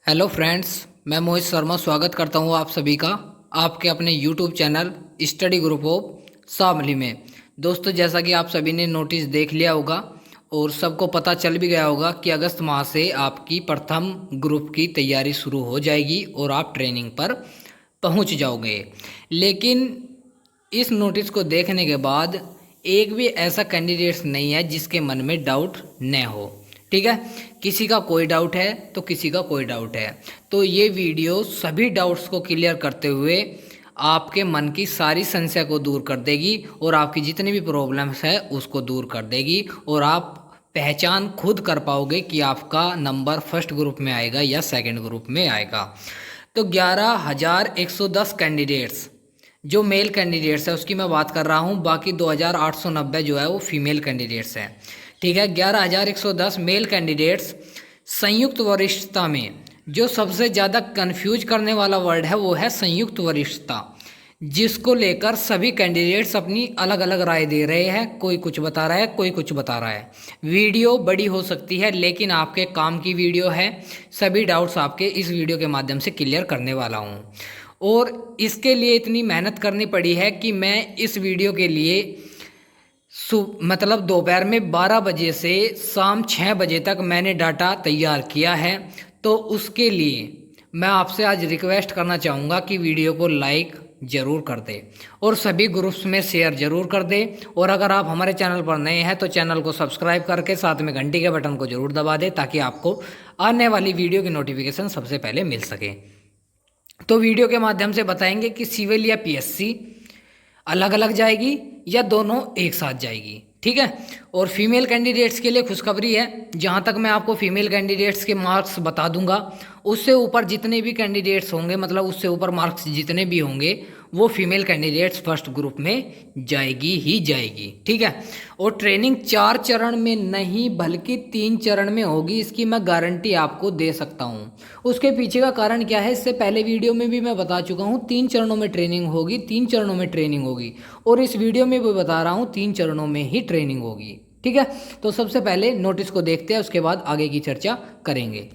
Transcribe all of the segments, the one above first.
Hello friends, मैं मोहित शर्मा स्वागत करता हूं आप सभी का आपके अपने YouTube channel study group of Shamli में। दोस्तों, जैसा कि आप सभी ने नोटिस देख लिया होगा और सबको पता चल भी गया होगा कि अगस्त माह से आपकी प्रथम ग्रुप की तैयारी शुरू हो जाएगी और आप ट्रेनिंग पर पहुंच जाओगे। लेकिन इस नोटिस को देखने के बाद एक भी ऐसा कैंडिडेट्स नहीं है जिसके मन में डाउट न हो। ठीक है, किसी का कोई डाउट है तो किसी का कोई डाउट है, तो ये वीडियो सभी डाउट्स को क्लियर करते हुए आपके मन की सारी संशय को दूर कर देगी और आपकी जितनी भी प्रॉब्लम्स है उसको दूर कर देगी और आप पहचान खुद कर पाओगे कि आपका नंबर फर्स्ट ग्रुप में आएगा या सेकंड ग्रुप में आएगा। तो 11,110 कैंडिडेट्स जो मेल कैंडिडेट्स है उसकी मैं बात कर रहा हूँ, बाकी 2,890 जो है वो फीमेल कैंडिडेट्स हैं। ठीक है, 11,110 मेल कैंडिडेट्स संयुक्त वरिष्ठता में जो सबसे ज़्यादा कंफ्यूज करने वाला वर्ड है वो है संयुक्त वरिष्ठता, जिसको लेकर सभी कैंडिडेट्स अपनी अलग अलग राय दे रहे हैं। कोई कुछ बता रहा है, कोई कुछ बता रहा है। वीडियो बड़ी हो सकती है लेकिन आपके काम की वीडियो है। सभी डाउट्स आपके इस वीडियो के माध्यम से क्लियर करने वाला हूँ और इसके लिए इतनी मेहनत करनी पड़ी है कि मैं इस वीडियो के लिए मतलब दोपहर में 12 बजे से शाम 6 बजे तक मैंने डाटा तैयार किया है। तो उसके लिए मैं आपसे आज रिक्वेस्ट करना चाहूँगा कि वीडियो को लाइक ज़रूर कर दे और सभी ग्रुप्स में शेयर ज़रूर कर दे। और अगर आप हमारे चैनल पर नए हैं तो चैनल को सब्सक्राइब करके साथ में घंटी के बटन को ज़रूर दबा दे ताकि आपको आने वाली वीडियो की नोटिफिकेशन सबसे पहले मिल सके। तो वीडियो के माध्यम से बताएंगे कि सिविल या पीएससी अलग अलग जाएगी या दोनों एक साथ जाएगी। ठीक है, और फीमेल कैंडिडेट्स के लिए खुशखबरी है, जहां तक मैं आपको फीमेल कैंडिडेट्स के मार्क्स बता दूंगा उससे ऊपर जितने भी कैंडिडेट्स होंगे, मतलब उससे ऊपर मार्क्स जितने भी होंगे वो फीमेल कैंडिडेट्स फर्स्ट ग्रुप में जाएगी ही जाएगी। ठीक है, और ट्रेनिंग 4 चरण में नहीं बल्कि 3 चरण में होगी, इसकी मैं गारंटी आपको दे सकता हूँ। उसके पीछे का कारण क्या है इससे पहले वीडियो में भी मैं बता चुका हूँ। 3 चरणों में ट्रेनिंग होगी, 3 चरणों में ट्रेनिंग होगी और इस वीडियो में भी बता रहा हूँ 3 चरणों में ही ट्रेनिंग होगी। ठीक है, तो सबसे पहले नोटिस को देखते हैं, उसके बाद आगे की चर्चा करेंगे।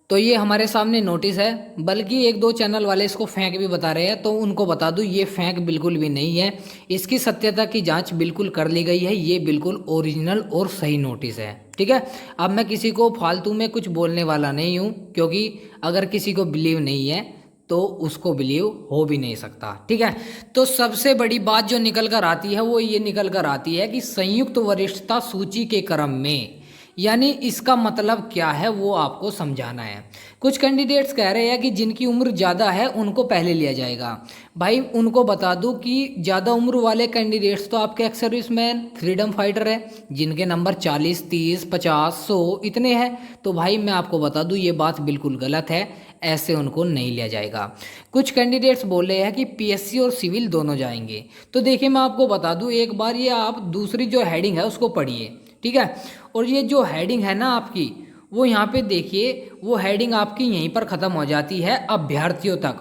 तो ये हमारे सामने नोटिस है, बल्कि 1-2 चैनल वाले इसको फेंक भी बता रहे हैं, तो उनको बता दूं ये फेंक बिल्कुल भी नहीं है। इसकी सत्यता की जांच बिल्कुल कर ली गई है, ये बिल्कुल ओरिजिनल और सही नोटिस है। ठीक है, अब मैं किसी को फालतू में कुछ बोलने वाला नहीं हूँ, क्योंकि अगर किसी को बिलीव नहीं है तो उसको बिलीव हो भी नहीं सकता। ठीक है, तो सबसे बड़ी बात जो निकल कर आती है वो ये निकल कर आती है कि संयुक्त वरिष्ठता सूची के क्रम में, यानी इसका मतलब क्या है वो आपको समझाना है। कुछ कैंडिडेट्स कह रहे हैं कि जिनकी उम्र ज़्यादा है उनको पहले लिया जाएगा। भाई उनको बता दूं कि ज़्यादा उम्र वाले कैंडिडेट्स तो आपके एक्स सर्विसमैन, फ्रीडम फाइटर है, जिनके नंबर 40, 30, 50, 100 इतने हैं। तो भाई मैं आपको बता दूं ये बात बिल्कुल गलत है, ऐसे उनको नहीं लिया जाएगा। कुछ कैंडिडेट्स बोल रहे हैं कि पीएससी और सिविल दोनों जाएंगे। तो देखिए मैं आपको बता दूं, एक बार ये आप दूसरी जो हेडिंग है उसको पढ़िए। ठीक है, और ये जो हेडिंग है ना आपकी, वो यहाँ पे देखिए, वो हेडिंग आपकी यहीं पर ख़त्म हो जाती है अभ्यर्थियों तक।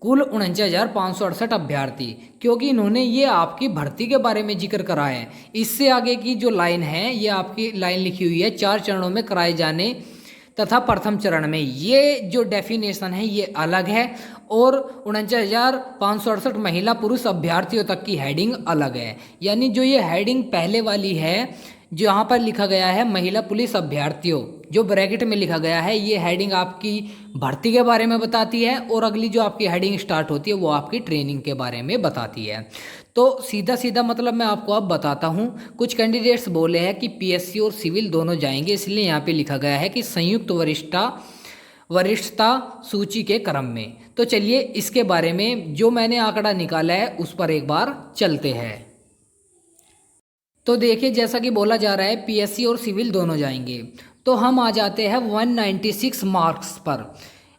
कुल 49,568 अभ्यर्थी, क्योंकि इन्होंने ये आपकी भर्ती के बारे में जिक्र करा है। इससे आगे की जो लाइन है ये आपकी लाइन लिखी हुई है 4 चरणों में कराए जाने तथा प्रथम चरण में, ये जो डेफिनेशन है ये अलग है और 49,568 महिला पुरुष अभ्यर्थियों तक की हेडिंग अलग है। यानी जो ये हेडिंग पहले वाली है जो यहाँ पर लिखा गया है महिला पुलिस अभ्यर्थियों, जो ब्रैकेट में लिखा गया है, ये हेडिंग आपकी भर्ती के बारे में बताती है और अगली जो आपकी हेडिंग स्टार्ट होती है वो आपकी ट्रेनिंग के बारे में बताती है। तो सीधा सीधा मतलब मैं आपको अब बताता हूँ। कुछ कैंडिडेट्स बोले हैं कि पीएससी और सिविल दोनों जाएंगे, इसलिए यहाँ पे लिखा गया है कि संयुक्त वरिष्ठता सूची के क्रम में। तो चलिए इसके बारे में जो मैंने आंकड़ा निकाला है उस पर एक बार चलते हैं। तो देखिए जैसा कि बोला जा रहा है पीएससी और सिविल दोनों जाएंगे, तो हम आ जाते हैं 196 मार्क्स पर,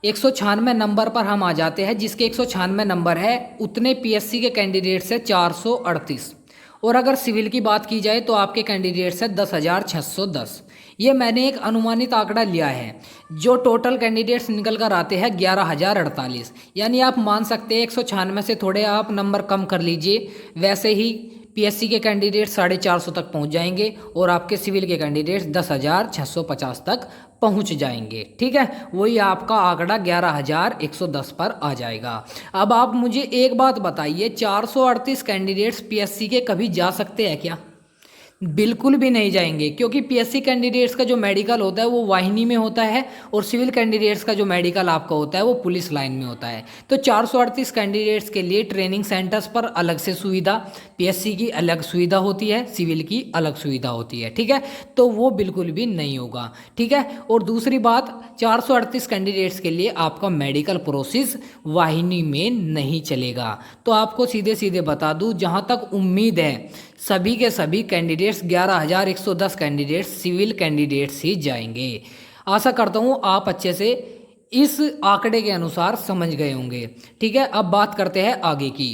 196 नंबर पर हम आ जाते हैं। जिसके 196 नंबर है उतने पीएससी के कैंडिडेट्स है 438, और अगर सिविल की बात की जाए तो आपके कैंडिडेट्स है 10,610। ये मैंने एक अनुमानित आंकड़ा लिया है, जो टोटल कैंडिडेट्स निकल कर आते हैं 11,048। यानी आप मान सकते हैं 196 से थोड़े आप नंबर कम कर लीजिए, वैसे ही पीएससी के कैंडिडेट 450 तक पहुंच जाएंगे और आपके सिविल के कैंडिडेट्स 10,650 तक पहुंच जाएंगे। ठीक है, वही आपका आंकड़ा 11,110 पर आ जाएगा। अब आप मुझे एक बात बताइए, 438 कैंडिडेट्स पीएससी के कभी जा सकते हैं क्या? बिल्कुल भी नहीं जाएंगे, क्योंकि पीएससी कैंडिडेट्स का जो मेडिकल होता है वो वाहिनी में होता है, और सिविल कैंडिडेट्स का जो मेडिकल आपका होता है वो पुलिस लाइन में होता है। तो 438 कैंडिडेट्स के लिए ट्रेनिंग सेंटर्स पर अलग से सुविधा, पीएससी की अलग सुविधा होती है, सिविल की अलग सुविधा होती है। ठीक है, तो वो बिल्कुल भी नहीं होगा। ठीक है, और दूसरी बात, 438 कैंडिडेट्स के लिए आपका मेडिकल प्रोसेस वाहिनी में नहीं चलेगा। तो आपको सीधे सीधे बता दूं, जहां तक उम्मीद है सभी के सभी कैंडिडेट्स 11,110 कैंडिडेट्स सिविल कैंडिडेट्स ही जाएंगे। आशा करता हूँ आप अच्छे से इस आंकड़े के अनुसार समझ गए होंगे। ठीक है, अब बात करते हैं आगे की।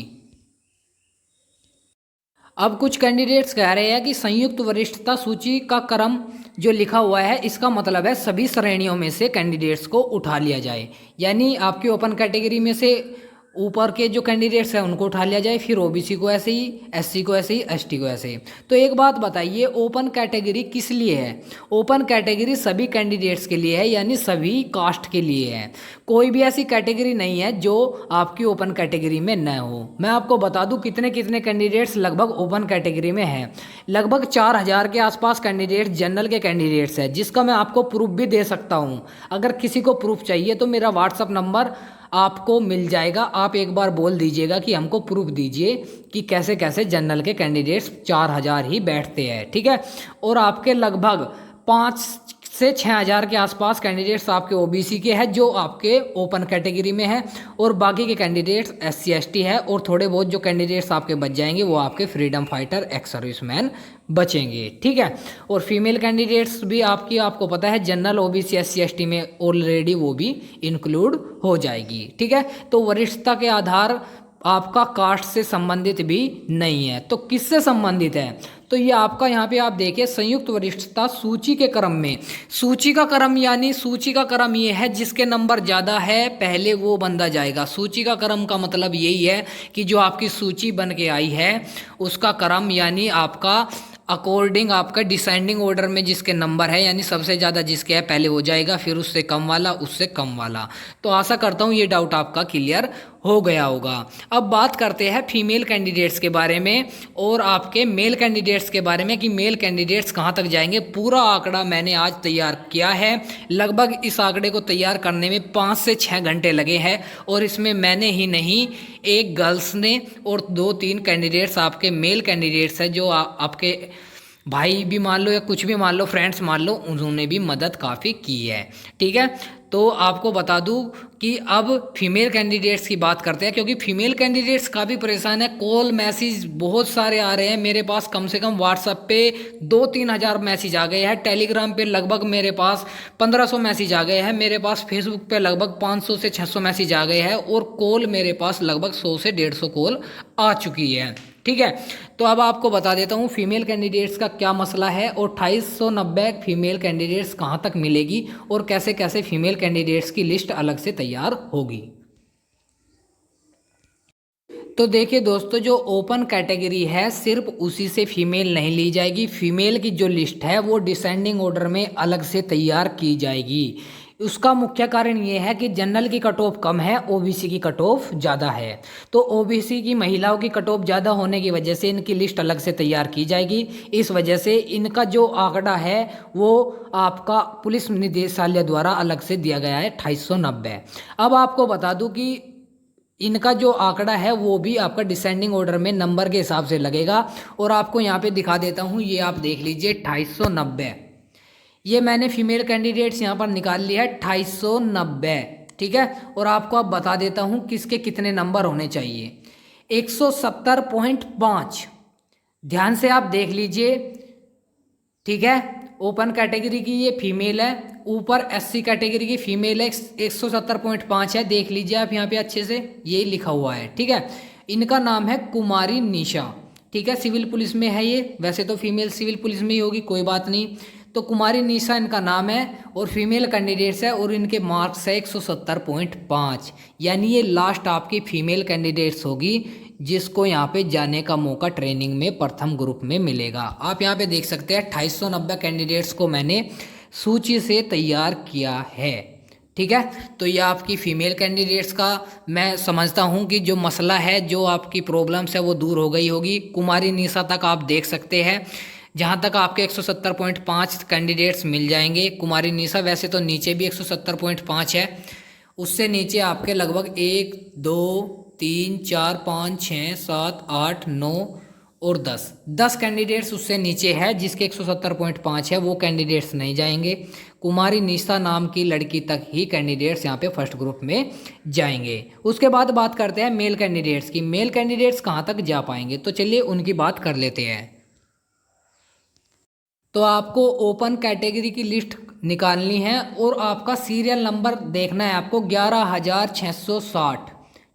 अब कुछ कैंडिडेट्स कह रहे हैं कि संयुक्त वरिष्ठता सूची का क्रम जो लिखा हुआ है, इसका मतलब है सभी श्रेणियों में से कैंडिडेट्स को उठा लिया जाए, यानी आपकी ओपन कैटेगरी में से ऊपर के जो कैंडिडेट्स हैं उनको उठा लिया जाए, फिर ओबीसी को ऐसे ही, एससी को ऐसे ही, एसटी को ऐसे ही। तो एक बात बताइए, ओपन कैटेगरी किस लिए है? ओपन कैटेगरी सभी कैंडिडेट्स के लिए है, यानी सभी कास्ट के लिए है। कोई भी ऐसी कैटेगरी नहीं है जो आपकी ओपन कैटेगरी में न हो। मैं आपको बता दूं कितने कितने कैंडिडेट्स लगभग ओपन कैटेगरी में हैं। लगभग 4,000 के आसपास कैंडिडेट्स जनरल के कैंडिडेट्स हैं, जिसका मैं आपको प्रूफ भी दे सकता हूँ। अगर किसी को प्रूफ चाहिए तो मेरा व्हाट्सअप नंबर आपको मिल जाएगा। आप एक बार बोल दीजिएगा कि हमको प्रूफ दीजिए कि कैसे कैसे जनरल के कैंडिडेट्स 4,000 ही बैठते हैं। ठीक है, और आपके लगभग 5 से 6,000 के आसपास कैंडिडेट्स आपके ओबीसी के हैं जो आपके ओपन कैटेगरी में है, और बाकी के कैंडिडेट्स एससी एसटी है, और थोड़े बहुत जो कैंडिडेट्स आपके बच जाएंगे वो आपके फ्रीडम फाइटर एक्स सर्विसमैन बचेंगे। ठीक है, और फीमेल कैंडिडेट्स भी आपको पता है जनरल ओबीसी एससी एसटी में ऑलरेडी वो भी इंक्लूड हो जाएगी। ठीक है, तो वरिष्ठता के आधार आपका कास्ट से संबंधित भी नहीं है। तो किससे संबंधित है? तो ये आपका यहाँ पे आप देखिए, संयुक्त वरिष्ठता सूची के क्रम में, सूची का क्रम यानी सूची का क्रम ये है जिसके नंबर ज़्यादा है पहले वो बंदा जाएगा। सूची का क्रम का मतलब यही है कि जो आपकी सूची बन के आई है उसका क्रम, यानी आपका अकॉर्डिंग आपका डिसेंडिंग ऑर्डर में जिसके नंबर है, यानी सबसे ज़्यादा जिसके है पहले वो जाएगा, फिर उससे कम वाला, उससे कम वाला। तो आशा करता हूँ ये डाउट आपका क्लियर हो गया होगा। अब बात करते हैं फीमेल कैंडिडेट्स के बारे में और आपके मेल कैंडिडेट्स के बारे में कि मेल कैंडिडेट्स कहाँ तक जाएंगे। पूरा आंकड़ा मैंने आज तैयार किया है। लगभग इस आंकड़े को तैयार करने में 5 से 6 घंटे लगे हैं, और इसमें मैंने ही नहीं, एक गर्ल्स ने और 2-3 कैंडिडेट्स आपके मेल कैंडिडेट्स हैं जो आपके भाई भी मान लो या कुछ भी मान लो, फ्रेंड्स मान लो, उन्होंने भी मदद काफ़ी की है। ठीक है, तो आपको बता दूं कि अब फीमेल कैंडिडेट्स की बात करते हैं, क्योंकि फीमेल कैंडिडेट्स काफ़ी परेशान है। कॉल मैसेज बहुत सारे आ रहे हैं मेरे पास, कम से कम व्हाट्सएप पे 2-3 हज़ार मैसेज आ गए हैं, टेलीग्राम पे लगभग मेरे पास 1500 मैसेज आ गए हैं, मेरे पास फेसबुक पे लगभग 500 से 600 मैसेज आ गए हैं, और कॉल मेरे पास लगभग 100 से 150 कॉल आ चुकी है। ठीक है, तो अब आपको बता देता हूँ फीमेल कैंडिडेट्स का क्या मसला है, और 2890 फीमेल कैंडिडेट्स कहाँ तक मिलेगी, और कैसे कैसे फीमेल कैंडिडेट्स की लिस्ट अलग से तैयार होगी। तो देखिए दोस्तों, जो ओपन कैटेगरी है सिर्फ उसी से फीमेल नहीं ली जाएगी। फीमेल की जो लिस्ट है वो डिसेंडिंग ऑर्डर में अलग से तैयार की जाएगी। उसका मुख्य कारण ये है कि जनरल की कट ऑफ कम है, ओबीसी की कट ऑफ ज़्यादा है। तो ओबीसी की महिलाओं की कट ऑफ ज़्यादा होने की वजह से इनकी लिस्ट अलग से तैयार की जाएगी। इस वजह से इनका जो आंकड़ा है वो आपका पुलिस निदेशालय द्वारा अलग से दिया गया है 2890। अब आपको बता दूं कि इनका जो आंकड़ा है वो भी आपका डिसेंडिंग ऑर्डर में नंबर के हिसाब से लगेगा, और आपको यहाँ पे दिखा देता हूँ, ये आप देख लीजिए 2890। ये मैंने फीमेल कैंडिडेट्स यहाँ पर निकाल लिया है 2890। ठीक है, और आपको अब बता देता हूँ किसके कितने नंबर होने चाहिए। 170.5 ध्यान से आप देख लीजिए। ठीक है, ओपन कैटेगरी की ये फीमेल है, ऊपर एससी कैटेगरी की फीमेल है, 170.5 है। देख लीजिए आप यहाँ पे अच्छे से, ये लिखा हुआ है। ठीक है, इनका नाम है कुमारी निशा। ठीक है, सिविल पुलिस में है ये, वैसे तो फीमेल सिविल पुलिस में ही होगी, कोई बात नहीं। तो कुमारी निशा इनका नाम है, और फीमेल कैंडिडेट्स है, और इनके मार्क्स है 170.5, यानी ये लास्ट आपकी फीमेल कैंडिडेट्स होगी जिसको यहाँ पे जाने का मौका ट्रेनिंग में प्रथम ग्रुप में मिलेगा। आप यहाँ पे देख सकते हैं 2890 कैंडिडेट्स को मैंने सूची से तैयार किया है। ठीक है, तो ये आपकी फ़ीमेल कैंडिडेट्स का मैं समझता हूँ कि जो मसला है, जो आपकी प्रॉब्लम्स है वो दूर हो गई होगी। कुमारी निशा तक आप देख सकते हैं, जहाँ तक आपके 170.5 कैंडिडेट्स मिल जाएंगे। कुमारी निशा वैसे तो नीचे भी 170.5 है, उससे नीचे आपके लगभग 1 2 3 4 5 6 7 8 9 और 10 कैंडिडेट्स उससे नीचे है, जिसके 170.5 है, वो कैंडिडेट्स नहीं जाएंगे। कुमारी निशा नाम की लड़की तक ही कैंडिडेट्स यहाँ पे फर्स्ट ग्रुप में जाएंगे। उसके बाद बात करते हैं मेल कैंडिडेट्स की। मेल कैंडिडेट्स कहाँ तक जा पाएंगे, तो चलिए उनकी बात कर लेते हैं। तो आपको ओपन कैटेगरी की लिस्ट निकालनी है और आपका सीरियल नंबर देखना है आपको 11,660।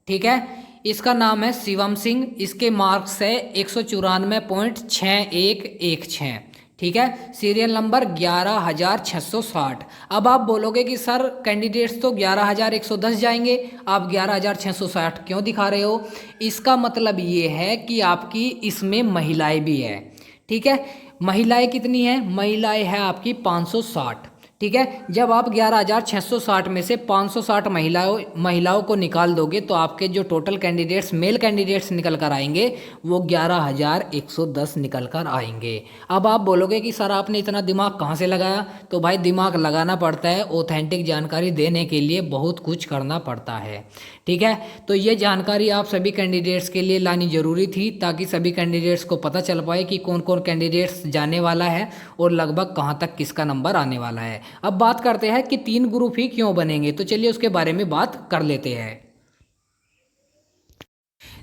ठीक है, इसका नाम है शिवम सिंह, इसके मार्क्स है 194.6116। ठीक है, सीरियल नंबर 11,660। अब आप बोलोगे कि सर कैंडिडेट्स तो 11,110 जाएंगे, आप 11,660 क्यों दिखा रहे हो? इसका मतलब ये है कि आपकी इसमें महिलाएं भी है। ठीक है, महिलाएं कितनी है? महिलाएं है आपकी 560। ठीक है, जब आप 11,660 में से 560 महिलाओं को निकाल दोगे तो आपके जो टोटल कैंडिडेट्स मेल कैंडिडेट्स निकल कर आएंगे वो 11,110 निकल कर आएंगे। अब आप बोलोगे कि सर आपने इतना दिमाग कहाँ से लगाया? तो भाई दिमाग लगाना पड़ता है, ऑथेंटिक जानकारी देने के लिए बहुत कुछ करना पड़ता है। ठीक है, तो ये जानकारी आप सभी कैंडिडेट्स के लिए लानी ज़रूरी थी, ताकि सभी कैंडिडेट्स को पता चल पाए कि कौन कौन कैंडिडेट्स जाने वाला है और लगभग कहाँ तक किसका नंबर आने वाला है। अब बात करते हैं कि 3 ग्रुप ही क्यों बनेंगे, तो चलिए उसके बारे में बात कर लेते हैं।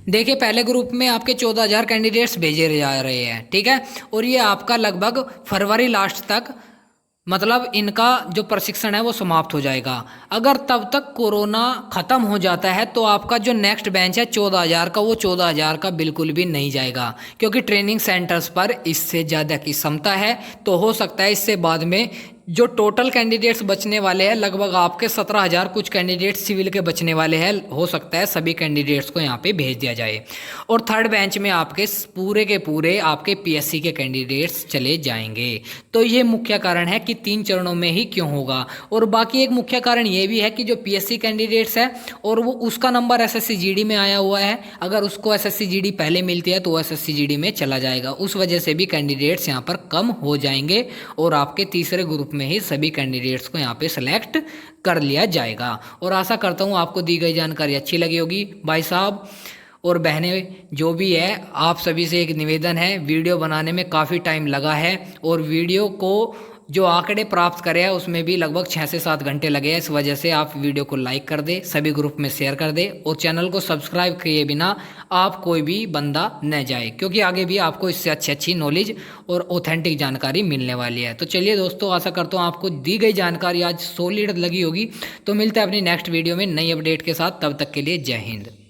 देखिए, पहले ग्रुप में आपके 14,000 कैंडिडेट्स भेजे जा रहे हैं। ठीक है, और ये आपका लगभग फरवरी लास्ट तक मतलब इनका जो प्रशिक्षण है वो समाप्त हो जाएगा। अगर तब तक कोरोना ख़त्म हो जाता है तो आपका जो नेक्स्ट बैच है 14,000 का, वो 14,000 का बिल्कुल भी नहीं जाएगा, क्योंकि ट्रेनिंग सेंटर्स पर इससे ज़्यादा की क्षमता है। तो हो सकता है इससे बाद में जो टोटल कैंडिडेट्स बचने वाले हैं, लगभग आपके 17,000 कुछ कैंडिडेट्स सिविल के बचने वाले हैं, हो सकता है सभी कैंडिडेट्स को यहाँ पे भेज दिया जाए। और थर्ड बेंच में आपके पूरे के पूरे आपके पीएससी के कैंडिडेट्स चले जाएंगे। तो ये मुख्य कारण है कि 3 चरणों में ही क्यों होगा। और बाकी एक मुख्य कारण ये भी है कि जो पीएससी कैंडिडेट्स है और वो उसका नंबर एसएससी जीडी में आया हुआ है, अगर उसको एसएससी जीडी पहले मिलती है तो वो एसएससी जीडी में चला जाएगा। उस वजह से भी कैंडिडेट्स यहाँ पर कम हो जाएंगे और आपके तीसरे ग्रुप में ही सभी कैंडिडेट्स को यहाँ पे सिलेक्ट कर लिया जाएगा। और आशा करता हूँ आपको दी गई जानकारी अच्छी लगी होगी। भाई साहब और बहनें जो भी है, आप सभी से एक निवेदन है, वीडियो बनाने में काफ़ी टाइम लगा है और वीडियो को जो आंकड़े प्राप्त करे हैं उसमें भी लगभग 6 से 7 घंटे लगे हैं। इस वजह से आप वीडियो को लाइक कर दे, सभी ग्रुप में शेयर कर दे और चैनल को सब्सक्राइब किए बिना आप कोई भी बंदा न जाए, क्योंकि आगे भी आपको इससे अच्छी नॉलेज और ऑथेंटिक जानकारी मिलने वाली है। तो चलिए दोस्तों, आशा करता हूँ आपको दी गई जानकारी आज सॉलिड लगी होगी। तो मिलते हैं अपनी नेक्स्ट वीडियो में नई अपडेट के साथ, तब तक के लिए जय हिंद।